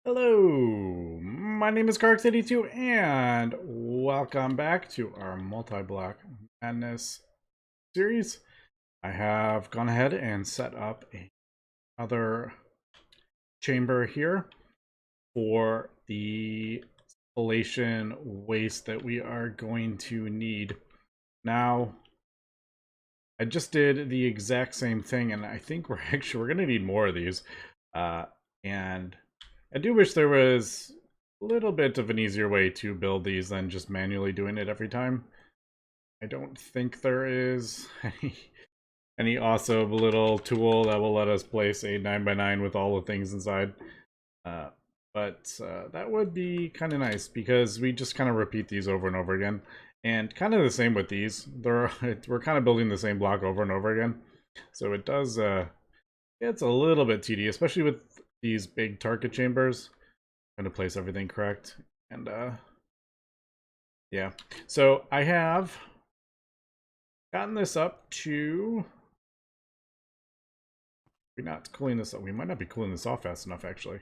Hello, my name is Carx82 and welcome back to our Multiblock Madness series. I have gone ahead and set up another chamber here for the installation waste that we are going to need. Now, I just did the exact same thing and I think we're going to need more of these. And I do wish there was a little bit of an easier way to build these than just manually doing it every time. I don't think there is any awesome little tool that will let us place a 9x9 with all the things inside. Uh, but that would be kind of nice because we just kind of repeat these over and over again. And kind of the same with these. We're kind of building the same block over and over again. So it does, it's a little bit tedious, especially with these big target chambers. I'm going to place everything correct. And yeah. So I have gotten this up to... We're not cooling this up. We might not be cooling this off fast enough, actually.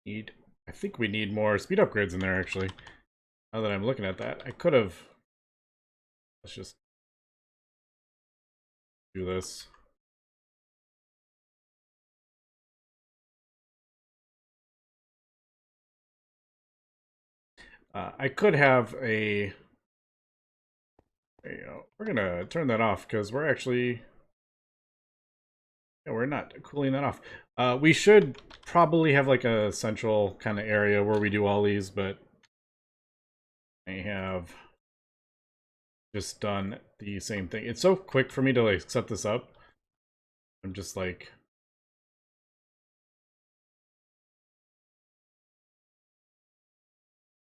I think we need more speed upgrades in there, actually. Now that I'm looking at that, I could have... Let's just do this. I could have a... There you go. We're gonna turn that off because we're actually... Yeah, we're not cooling that off. We should probably have like a central kind of area where we do all these, but I have just done the same thing. It's so quick for me to like set this up. I'm just like...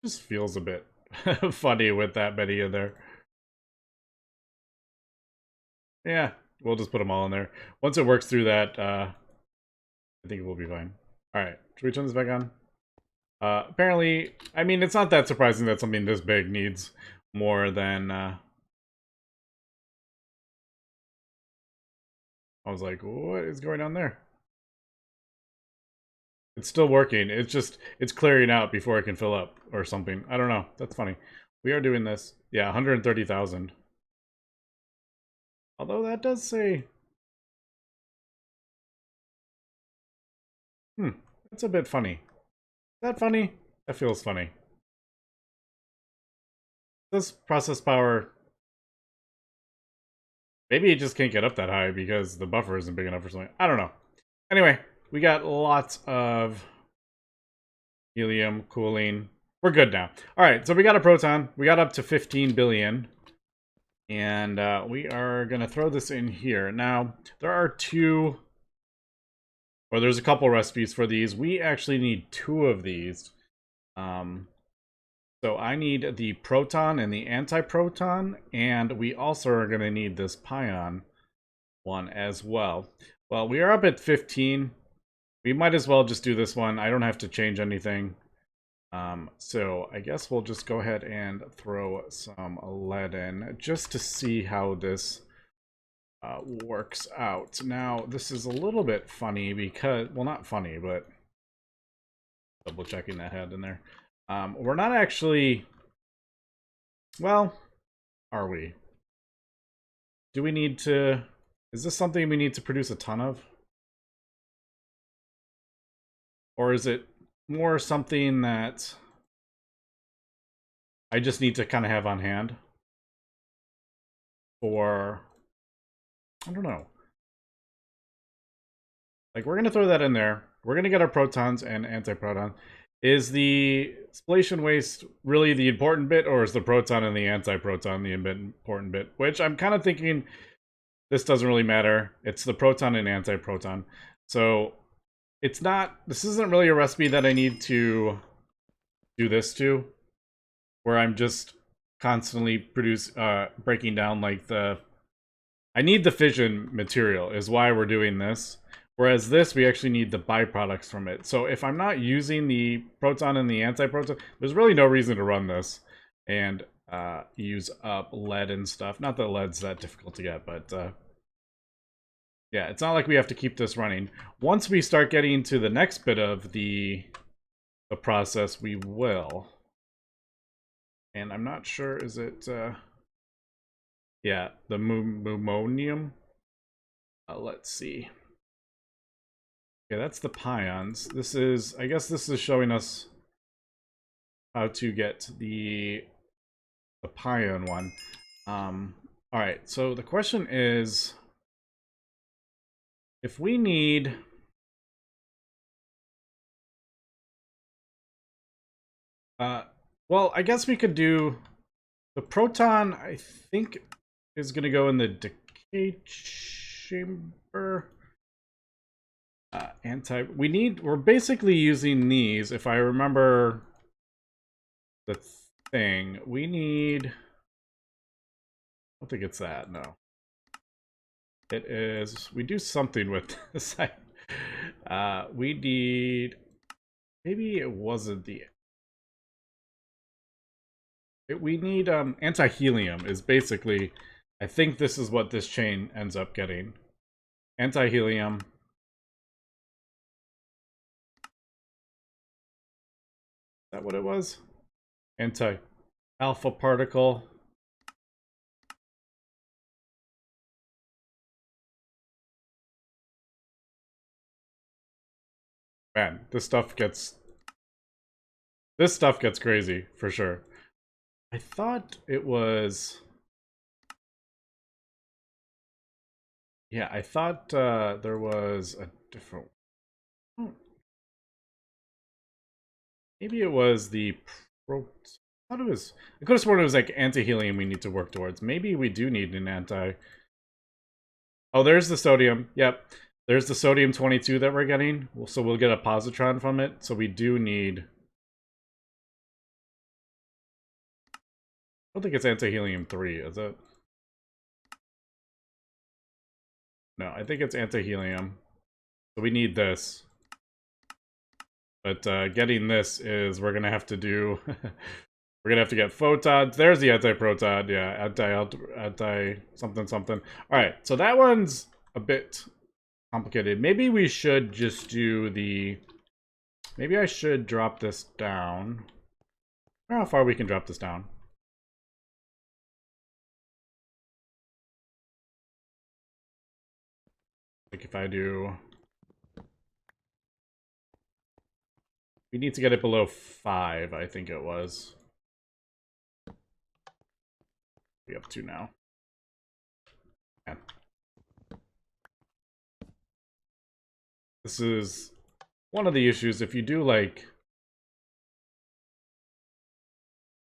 Just feels a bit funny with that many in there. Yeah, we'll just put them all in there. Once it works through that, I think we'll be fine. Alright, should we turn this back on? Apparently, I mean, it's not that surprising that something this big needs more than... I was like, what is going on there? It's still working. It's clearing out before it can fill up or something. I don't know. That's funny. We are doing this. Yeah, 130,000. Although that does say... that's a bit funny. Is that funny? That feels funny. This process power... Maybe it just can't get up that high because the buffer isn't big enough or something. I don't know. Anyway, we got lots of helium cooling. We're good now. Alright, so we got a proton. We got up to 15 billion. And we are going to throw this in here. Now, there are two... Or there's a couple recipes for these. We actually need two of these. So I need the proton and the anti-proton, and we also are going to need this pion one as well. Well, we are up at 15. We might as well just do this one. I don't have to change anything. So I guess we'll just go ahead and throw some lead in just to see how this works out. Now, this is a little bit funny because, well, not funny, but double checking that head in there. We're not actually, well, are we? Do we need to, is this something we need to produce a ton of? Or is it more something that I just need to kind of have on hand for, I don't know. Like, we're going to throw that in there. We're going to get our protons and antiproton. Is the spallation waste really the important bit, or is the proton and the antiproton the important bit? Which I'm kind of thinking this doesn't really matter. It's the proton and antiproton. So it's not, this isn't really a recipe that I need to do this to, where I'm just constantly breaking down like the... I need the fission material is why we're doing this. Whereas this, we actually need the byproducts from it. So if I'm not using the proton and the antiproton, there's really no reason to run this and use up lead and stuff. Not that lead's that difficult to get, but Yeah, it's not like we have to keep this running. Once we start getting to the next bit of the process, we will. And I'm not sure, is it, yeah, the mumonium. Let's see. Okay, that's the pions. This is, I guess this is showing us how to get the pion one. All right, so the question is, if we need, well, I guess we could do the proton. I think is going to go in the decay chamber. We're basically using these. If I remember the thing, we need. I don't think it's that. No. It is. We do something with this. We need. Maybe it wasn't the. We need anti-helium is basically. I think this is what this chain ends up getting. Anti-helium. Is that what it was? Anti-alpha particle. Man, this stuff gets crazy for sure. I thought it was. Yeah, I thought there was a different. Maybe it was the I thought it was. I could have sworn it was like anti-helium we need to work towards. Maybe we do need an anti. Oh, there's the sodium. Yep. There's the sodium 22 that we're getting. So we'll get a positron from it. So we do need. I don't think it's anti-helium 3, is it? No, I think it's anti-helium. So we need this. But getting this is we're gonna have to do. We're gonna have to get photons. There's the anti-proton. Yeah, anti something something. All right, so that one's a bit complicated. Maybe we should just do the. Maybe I should drop this down. I don't know how far we can drop this down. Like if I do. We need to get it below 5, I think it was. We up to now. Yeah. This is one of the issues. If you do like,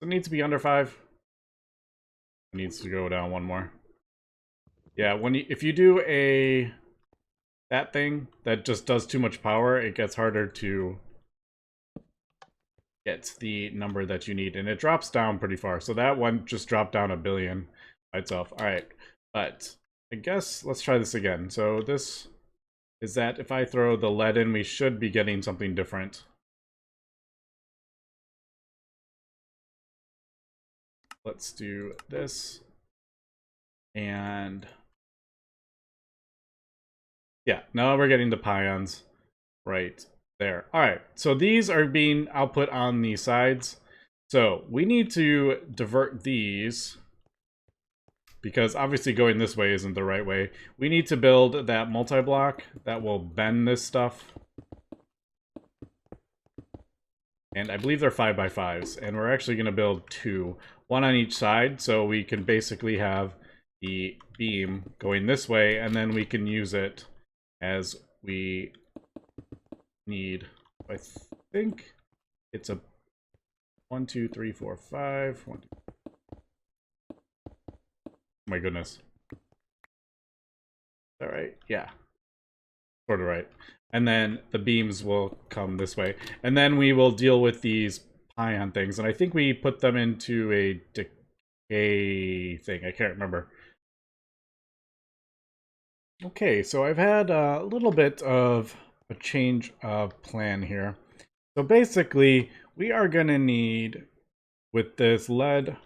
it needs to be under 5. It needs to go down one more. Yeah, if you do that thing that just does too much power, it gets harder to get the number that you need, and it drops down pretty far. So that one just dropped down 1 billion by itself. All right, but I guess let's try this again. So this is that if I throw the lead in, we should be getting something different. Let's do this. And yeah, now we're getting the pions right there. All right, so these are being output on the sides. So we need to divert these because obviously going this way isn't the right way. We need to build that multi-block that will bend this stuff. And I believe they're 5x5s, and we're actually going to build 2, one on each side, so we can basically have the beam going this way, and then we can use it as we need. I think it's a 1, 2, 3, 4, 5. 1, 2. My goodness. Is that right? Yeah. Sort of right. And then the beams will come this way. And then we will deal with these pion things. And I think we put them into a decay thing. I can't remember. Okay, so I've had a little bit of a change of plan here. So basically, we are going to need, with this lead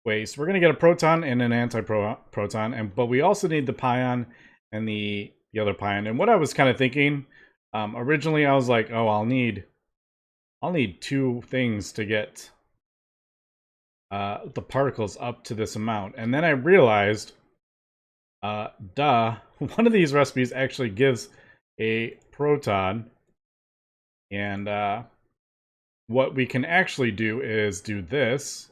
waste, we're going to get a proton and an anti-proton, but we also need the pion, and the other pion. And what I was kind of thinking, originally I was like, oh, I'll need 2 things to get the particles up to this amount. And then I realized, one of these recipes actually gives a proton. And what we can actually do is do this.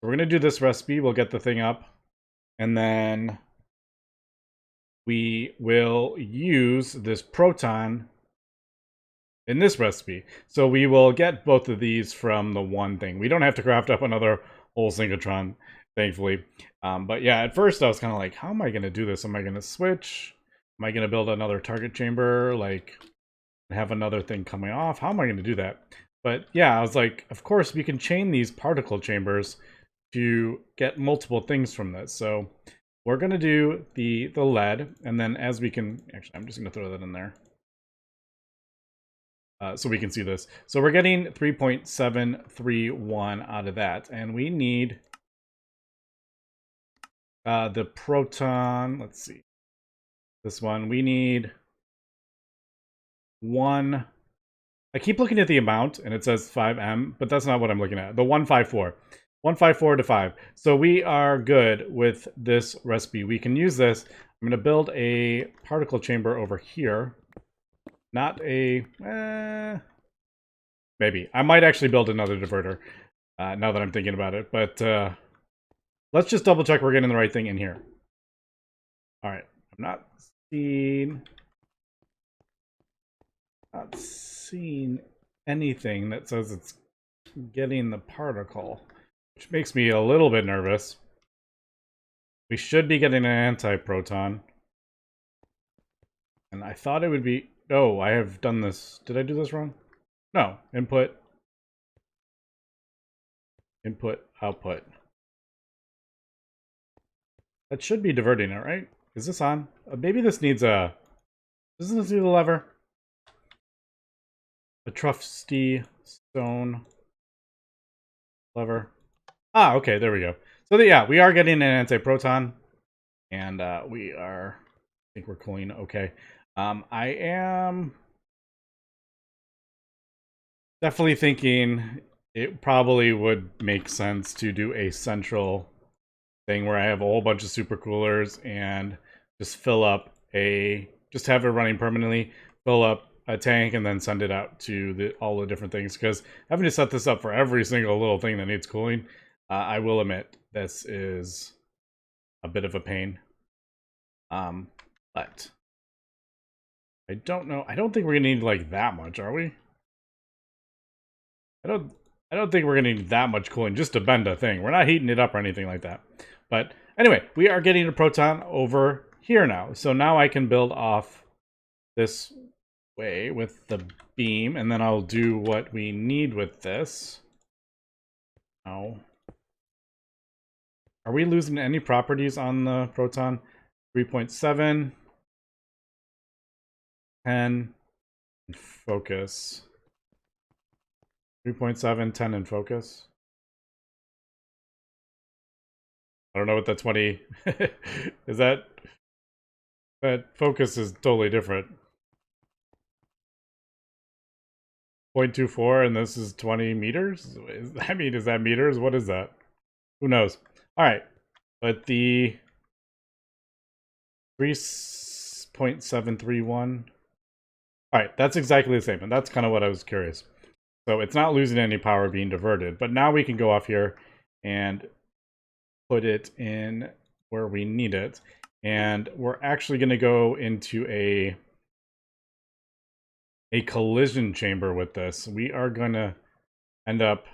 We're going to do this recipe. We'll get the thing up. And then we will use this proton in this recipe. So we will get both of these from the one thing. We don't have to craft up another whole synchrotron, thankfully. But yeah, at first I was kind of like, how am I going to do this? Am I going to switch? Am I going to build another target chamber? Like, have another thing coming off? How am I going to do that? But yeah, I was like, of course, we can chain these particle chambers to get multiple things from this. So we're going to do the lead, and then as we can... Actually, I'm just going to throw that in there. So we can see this. So we're getting 3.731 out of that. And we need the proton. Let's see. This one. We need 1. I keep looking at the amount, and it says 5M, but that's not what I'm looking at. The 154. 154 to 5. So we are good with this recipe. We can use this. I'm going to build a particle chamber over here. Not a... maybe. I might actually build another diverter, now that I'm thinking about it. But let's just double check we're getting the right thing in here. Alright. I'm not seeing anything that says it's getting the particle, which makes me a little bit nervous. We should be getting an anti-proton. And I thought it would be... Oh, I have done this. Did I do this wrong? No. Input. Input, output. That should be diverting it, right? Is this on? Maybe this needs a... Doesn't this need a lever? A trusty stone lever. Ah, okay, there we go. So yeah, we are getting an anti-proton, and we are... I think we're cooling okay. I am definitely thinking it probably would make sense to do a central thing where I have a whole bunch of supercoolers and just fill up just have it running permanently, fill up a tank, and then send it out to all the different things. Because having to set this up for every single little thing that needs cooling, I will admit this is a bit of a pain. But I don't know. I don't think we're gonna need like that much, are we? I don't think we're gonna need that much cooling just to bend a thing. We're not heating it up or anything like that. But anyway, we are getting a proton over here now. So now I can build off this way with the beam, and then I'll do what we need with this. Oh. Are we losing any properties on the proton? 3.7. 10 and focus. 3.7, 10 and focus. I don't know what the 20 is. That focus is totally different. 0.24 and this is 20 meters? Is that meters? What is that? Who knows? Alright. But the 3.731. Alright, that's exactly the same, and that's kind of what I was curious. So it's not losing any power being diverted, but now we can go off here and put it in where we need it. And we're actually going to go into a collision chamber with this. We are going to end up...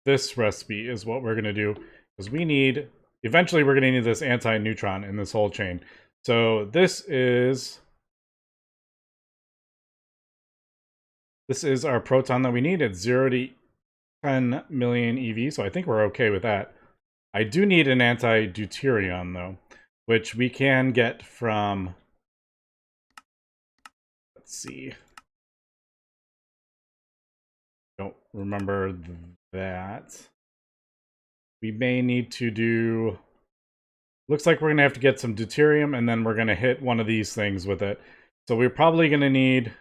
This recipe is what we're going to do, because we need... Eventually, we're going to need this anti-neutron in this whole chain. So this is our proton that we need. It's 0 to 10 million EV, so I think we're okay with that. I do need an anti-deuterium, though, which we can get from... Let's see. Don't remember that. We may need to do looks like we're going to have to get some deuterium, and then we're going to hit one of these things with it. So we're probably going to need,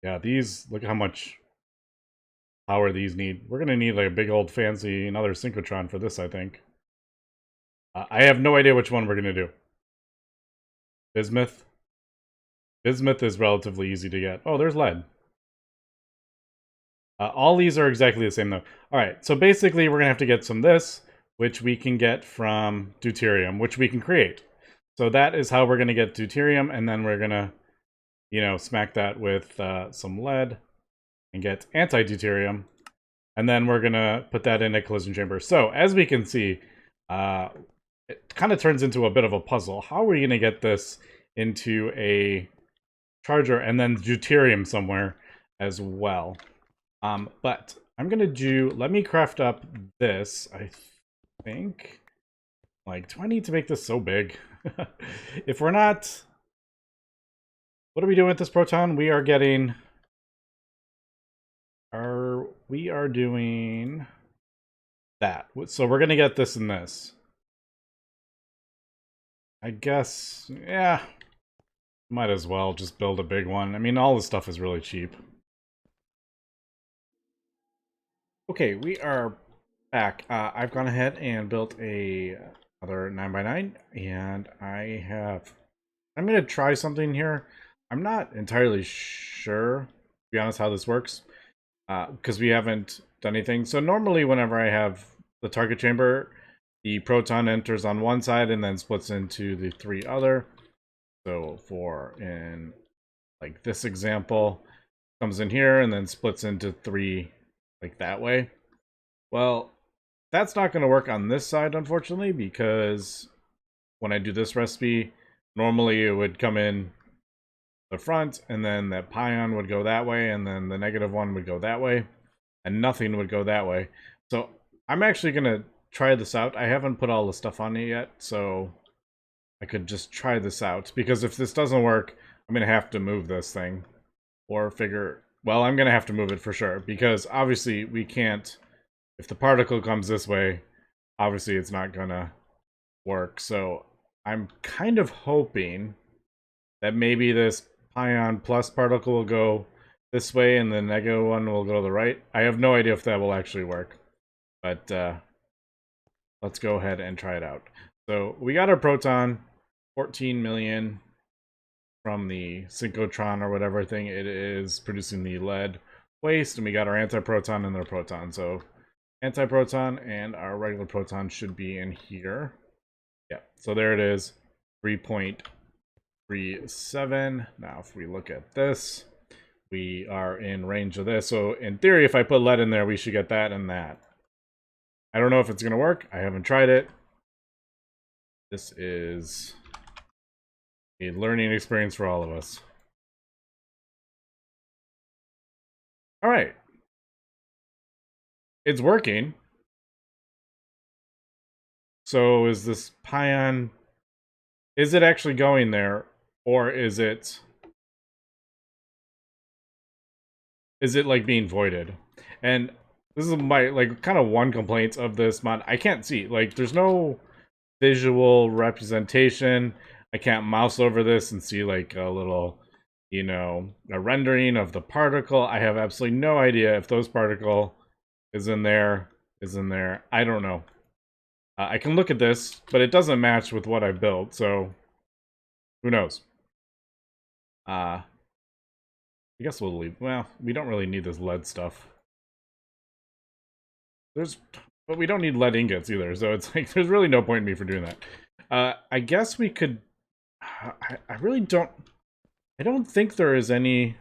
yeah, these, look at how much power these need. We're going to need like a big old fancy another synchrotron for this, I think. I have no idea which one we're going to do. Bismuth. Bismuth is relatively easy to get. Oh, there's lead. All these are exactly the same though. Alright, so basically we're going to have to get some this, which we can get from deuterium, which we can create. So that is how we're going to get deuterium, and then we're going to, you know, smack that with some lead and get anti-deuterium. And then we're going to put that in a collision chamber. So as we can see, it kind of turns into a bit of a puzzle. How are we going to get this into a charger and then deuterium somewhere as well? But I'm gonna do, let me craft up this, I think. Like, do I need to make this so big? If we're not, what are we doing with this proton? We are getting, we are doing that. So we're gonna get this and this. I guess, yeah, might as well just build a big one. I mean, all this stuff is really cheap. Okay, we are back. I've gone ahead and built another 9x9, and I'm going to try something here. I'm not entirely sure, to be honest, how this works, because we haven't done anything. So normally whenever I have the target chamber, the proton enters on one side and then splits into the three other. So in like this example, comes in here and then splits into three like that way. Well, that's not going to work on this side, unfortunately, because when I do this recipe, normally it would come in the front, and then that pion would go that way, and then the negative one would go that way, and nothing would go that way. So I'm actually going to try this out. I haven't put all the stuff on it yet, so I could just try this out, because if this doesn't work, I'm going to have to move this thing, or figure, well, I'm going to have to move it for sure, because obviously we can't, if the particle comes this way, obviously it's not gonna work. So I'm kind of hoping that maybe this pion plus particle will go this way and the negative one will go to the right. I have no idea if that will actually work, but let's go ahead and try it out. So we got our proton, 14 million from the synchrotron or whatever thing it is producing the lead waste, and we got our antiproton and their proton. So antiproton and our regular proton should be in here. Yeah, so there it is, 3.37. Now if we look at this, we are in range of this. So in theory, if I put lead in there, we should get that and that. I don't know if it's going to work. I haven't tried it. This is a learning experience for all of us. All right. It's working. So is this pion, is it actually going there, or is it like being voided? And this is my like kind of one complaint of this mod. I can't see, like, there's no visual representation. I can't mouse over this and see like a little, you know, a rendering of the particle. I have absolutely no idea if those particle is in there. I don't know. I can look at this, but it doesn't match with what I built, so who knows? I guess we'll leave. Well, we don't really need this lead stuff. But we don't need lead ingots either, so it's like there's really no point in me for doing that. I guess we could. I really don't. I don't think there is any.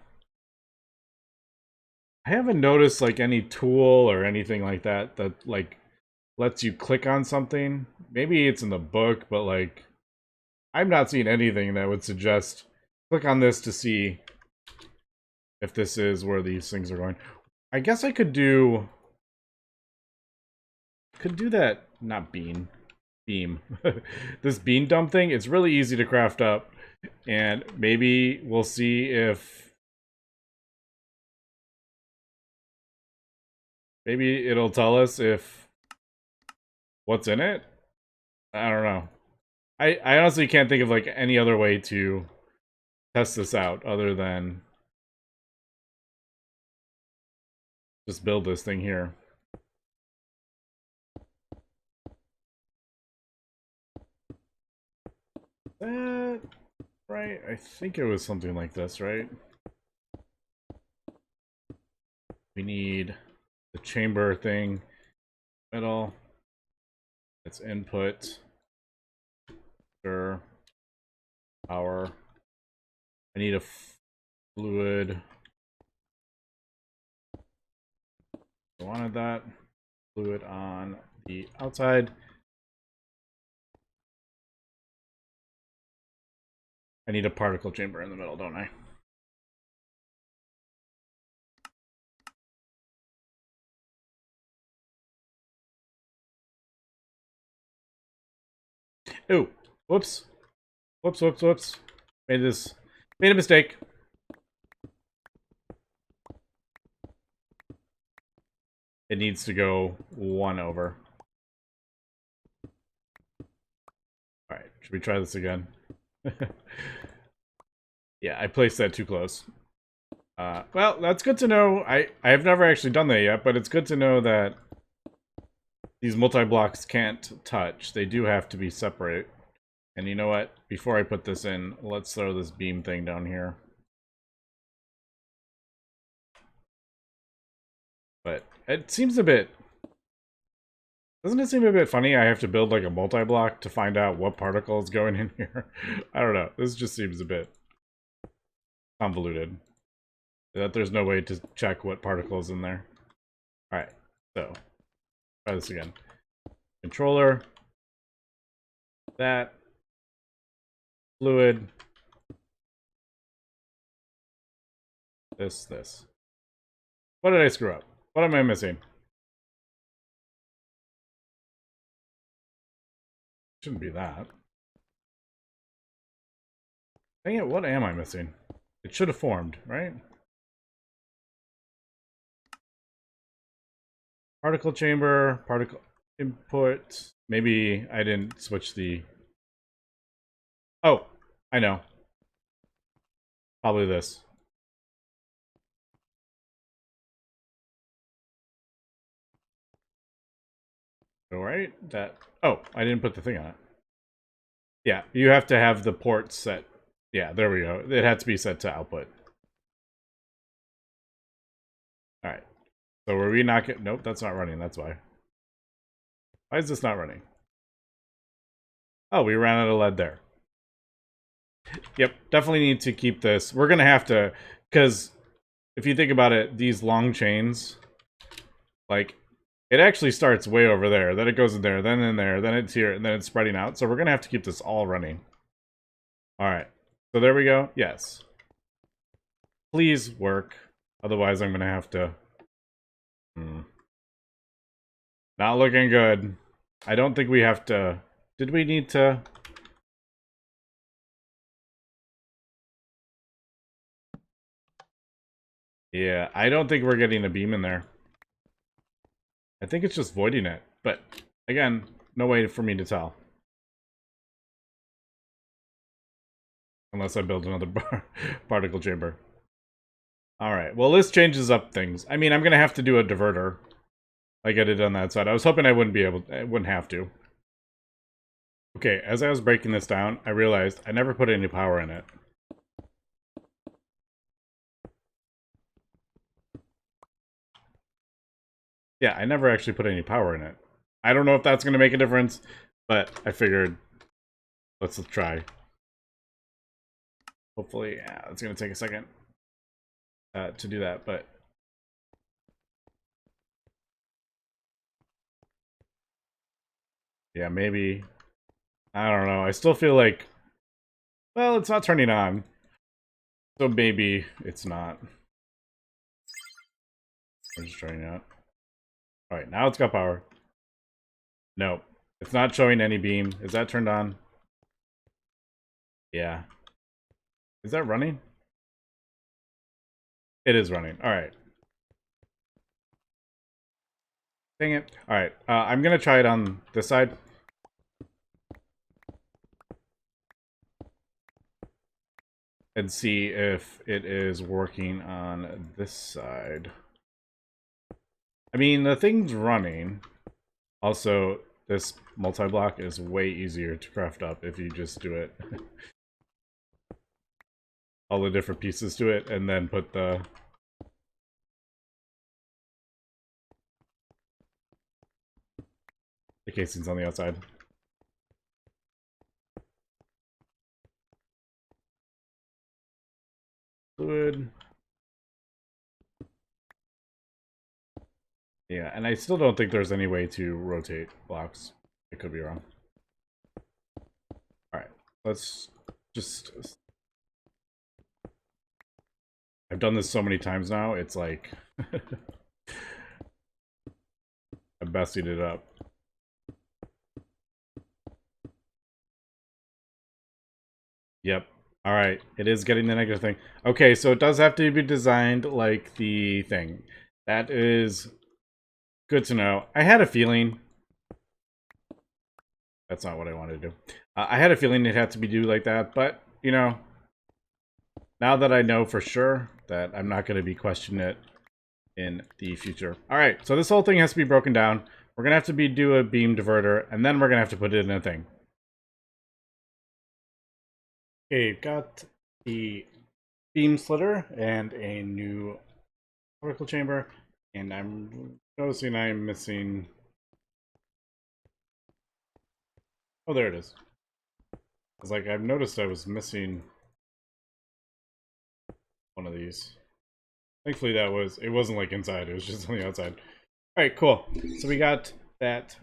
I haven't noticed like any tool or anything like that that like lets you click on something. Maybe it's in the book, but like I'm not seeing anything that would suggest click on this to see if this is where these things are going. I guess I could do that, not beam. This beam dump thing, it's really easy to craft up, and maybe we'll see if maybe it'll tell us if what's in it. I don't know. I honestly can't think of like any other way to test this out other than just build this thing here. That right? I think it was something like this, right? We need the chamber thing, middle. It's input. Sure. Power. I need a fluid. I wanted that. Fluid on the outside. I need a particle chamber in the middle, don't I? Ooh, whoops. Whoops. Made a mistake. It needs to go 1 over. Alright, should we try this again? Yeah, I placed that too close. Well, that's good to know. I've never actually done that yet, but it's good to know that these multi-blocks can't touch. They do have to be separate. And you know what? Before I put this in, let's throw this beam thing down here. But it seems a bit... Doesn't it seem a bit funny I have to build like a multi-block to find out what particle is going in here? I don't know. This just seems a bit convoluted. That there's no way to check what particle is in there. Alright, so try this again. Controller. That. Fluid. This. What did I screw up? What am I missing? Shouldn't be that. Dang it, what am I missing? It should have formed, right? Particle chamber, particle input. Maybe I didn't switch the... Oh, I know. Probably this. Alright, that... Oh, I didn't put the thing on it. Yeah, you have to have the port set. Yeah, there we go. It had to be set to output. Alright. So were we not get... Nope, that's not running, that's why. Why is this not running? Oh, we ran out of lead there. Yep, definitely need to keep this. We're gonna have to... Because if you think about it, these long chains... Like, it actually starts way over there, then it goes in there, then it's here, and then it's spreading out. So we're gonna have to keep this all running. Alright. So there we go. Yes. Please work. Otherwise I'm gonna have to... Not looking good. I don't think we have to... Did we need to... Yeah, I don't think we're getting a beam in there. I think it's just voiding it. But, again, no way for me to tell. Unless I build another particle chamber. Alright, well this changes up things. I mean, I'm gonna have to do a diverter. Like I did on that side. I was hoping I wouldn't have to. Okay, as I was breaking this down, I realized I never put any power in it. Yeah, I never actually put any power in it. I don't know if that's going to make a difference, but I figured let's try. Hopefully, yeah, it's going to take a second to do that, but... Yeah, maybe... I don't know. I still feel like... Well, it's not turning on. So maybe it's not. We're just trying it out. Alright, now it's got power. No, it's not showing any beam. Is that turned on? Yeah. Is that running? It is running. Alright. Dang it. Alright, I'm gonna try it on this side. and see if it is working on this side. I mean, the thing's running. Also, this multi-block is way easier to craft up if you just do it. All the different pieces to it, and then put the casings on the outside. Fluid. Yeah, and I still don't think there's any way to rotate blocks. I could be wrong. Alright, let's just... I've done this so many times now, it's like... I'm messing it up. Yep. Alright, it is getting the negative thing. Okay, so it does have to be designed like the thing. That is good to know. I had a feeling... That's not what I wanted to do. I had a feeling it had to be do like that, but, you know, now that I know for sure that I'm not going to be questioning it in the future. Alright, so this whole thing has to be broken down. We're going to have to do a beam diverter, and then we're going to have to put it in a thing. Okay, got the beam slitter and a new particle chamber, and I'm noticing I'm missing... Oh, there it is. I was like, I've noticed I was missing one of these. Thankfully that was, it wasn't like inside, it was just on the outside. Alright, cool. So we got that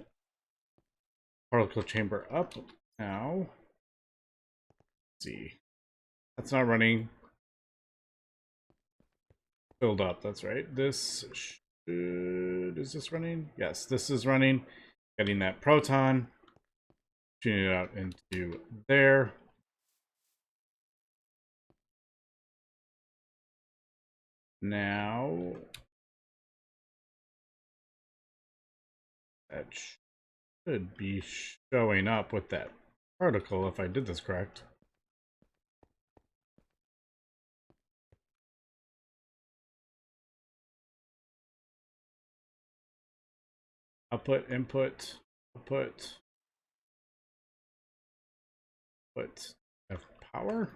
particle chamber up. Now, let's see. That's not running. Filled up, that's right. This should, is this running? Yes, this is running. Getting that proton. Tuning it out into there. Now, that should be showing up with that particle if I did this correct. Output, input, output. But have power?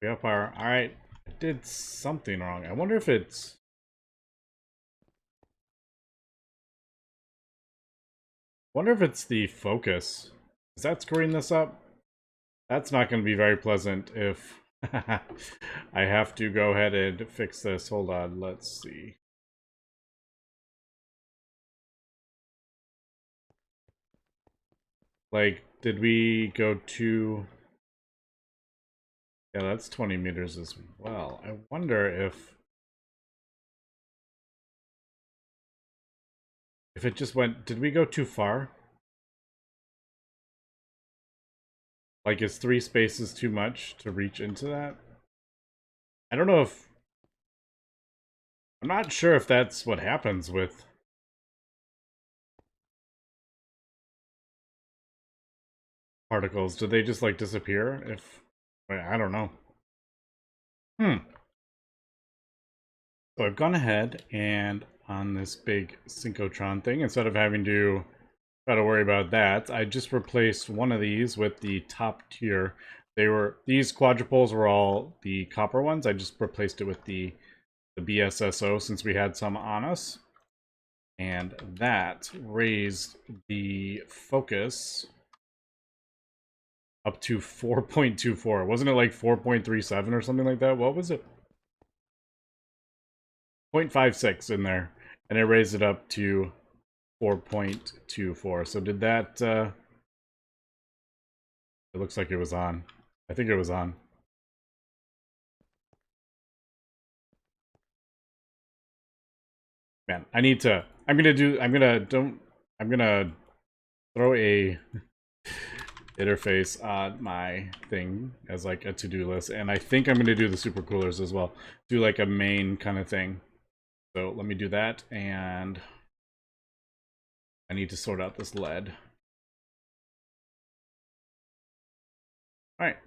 We have power. Alright. I did something wrong. I wonder if it's... the focus. Is that screwing this up? That's not going to be very pleasant if I have to go ahead and fix this. Hold on, let's see. Like, did we go to... Yeah, that's 20 meters as well. I wonder if it just went... Did we go too far? Like, is 3 spaces too much to reach into that? I don't know if... I'm not sure if that's what happens with... particles. Do they just, like, disappear? If... I don't know. So I've gone ahead and on this big synchrotron thing, instead of having to try to worry about that, I just replaced one of these with the top tier. These quadrupoles were all the copper ones. I just replaced it with the BSSO since we had some on us. And that raised the focus up to 4.24. Wasn't it like 4.37 or something like that? What was it? 0.56 in there. And it raised it up to 4.24. So did that... it looks like it was on. I think it was on. Man, I need to... I'm gonna throw a interface on my thing as like a to-do list, and I think I'm gonna do the supercoolers as well. Do like a main kind of thing. So let me do that, and I need to sort out this lead. Alright.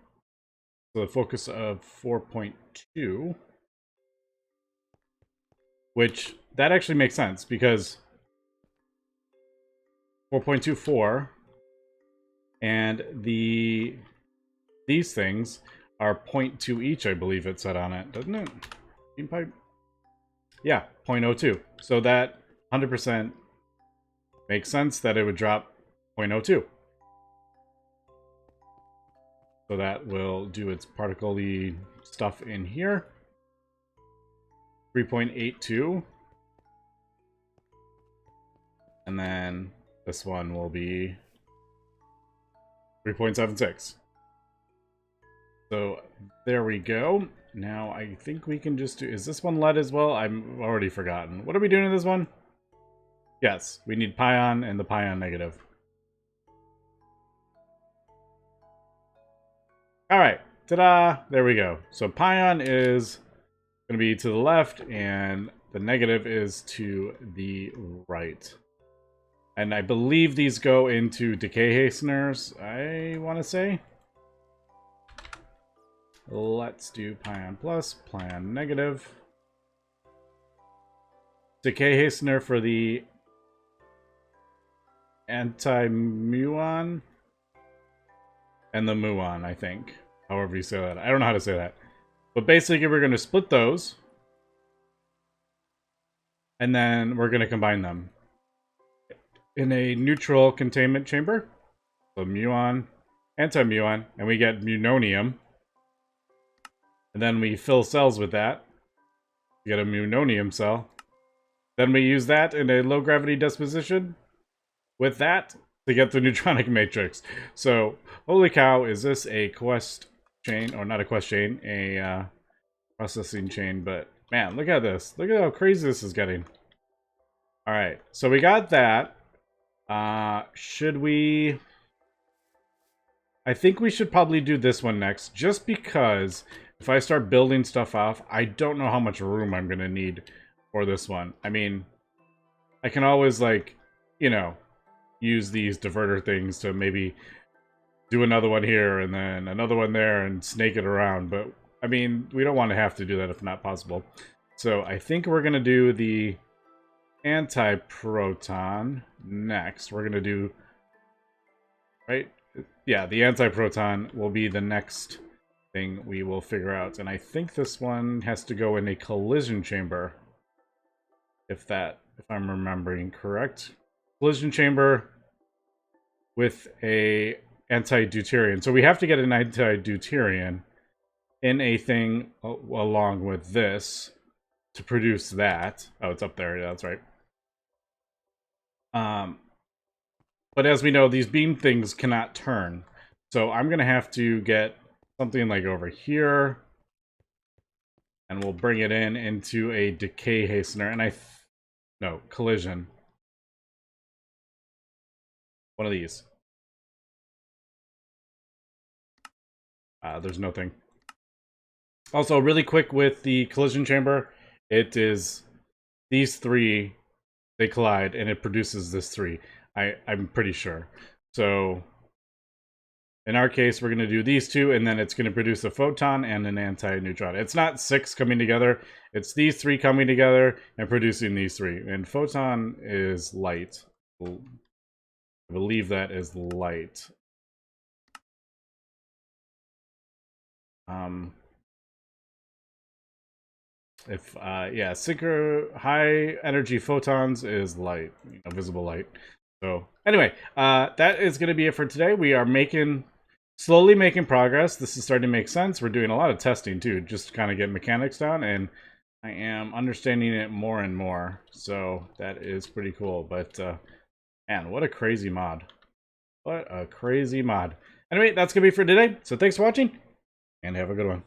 So the focus of 4.2, which that actually makes sense because 4.24 and these things are 0.2 each, I believe it said on it, doesn't it? Beam pipe? Yeah, 0.02. So that 100% makes sense that it would drop 0.02. So that will do its particle-y stuff in here. 3.82. And then this one will be 3.76. So there we go. Now I think we can just do... Is this one lead as well? I'm already forgotten. What are we doing in this one? Yes, we need pion and the pion negative. Alright, ta-da! There we go. So pion is going to be to the left, and the negative is to the right. And I believe these go into decay hasteners, I want to say. Let's do pion plus, pion negative. Decay hastener for the anti-muon and the muon, I think. However you say that. I don't know how to say that. But basically we're going to split those. And then we're going to combine them in a neutral containment chamber. So muon, anti-muon, and we get munonium. And then we fill cells with that. We get a munonium cell. Then we use that in a low gravity disposition with that to get the neutronic matrix. So, holy cow, is this a quest chain, or not a quest chain, a processing chain, but man, look at this. Look at how crazy this is getting. Alright, so we got that. Should we... I think we should probably do this one next, just because if I start building stuff off, I don't know how much room I'm going to need for this one. I mean, I can always, like, you know, use these diverter things to maybe do another one here and then another one there and snake it around. But, I mean, we don't want to have to do that if not possible. So I think we're going to do the anti-proton next. We're going to do... Right? Yeah, the anti-proton will be the next thing we will figure out. And I think this one has to go in a collision chamber. If I'm remembering correct. Collision chamber with a anti-deuterium. So we have to get an anti-deuterium in a thing along with this to produce that. Oh, it's up there. Yeah, that's right. But as we know, these beam things cannot turn. So I'm going to have to get something like over here. And we'll bring it into a decay hastener. And no, collision. One of these. There's no thing. Also, really quick with the collision chamber, it is these three, they collide and it produces this three. I'm pretty sure. So in our case, we're going to do these two, and then it's going to produce a photon and an anti-neutron. It's not six coming together. It's these three coming together and producing these three. And photon is light. I believe that is light. Yeah, high energy photons is light, visible light. So anyway, that is going to be it for today. We are slowly making progress. This is starting to make sense. We're doing a lot of testing too, just to kind of get mechanics down, and I am understanding it more and more. So that is pretty cool. But man, what a crazy mod. What a crazy mod. Anyway, that's going to be for today. So thanks for watching, and have a good one.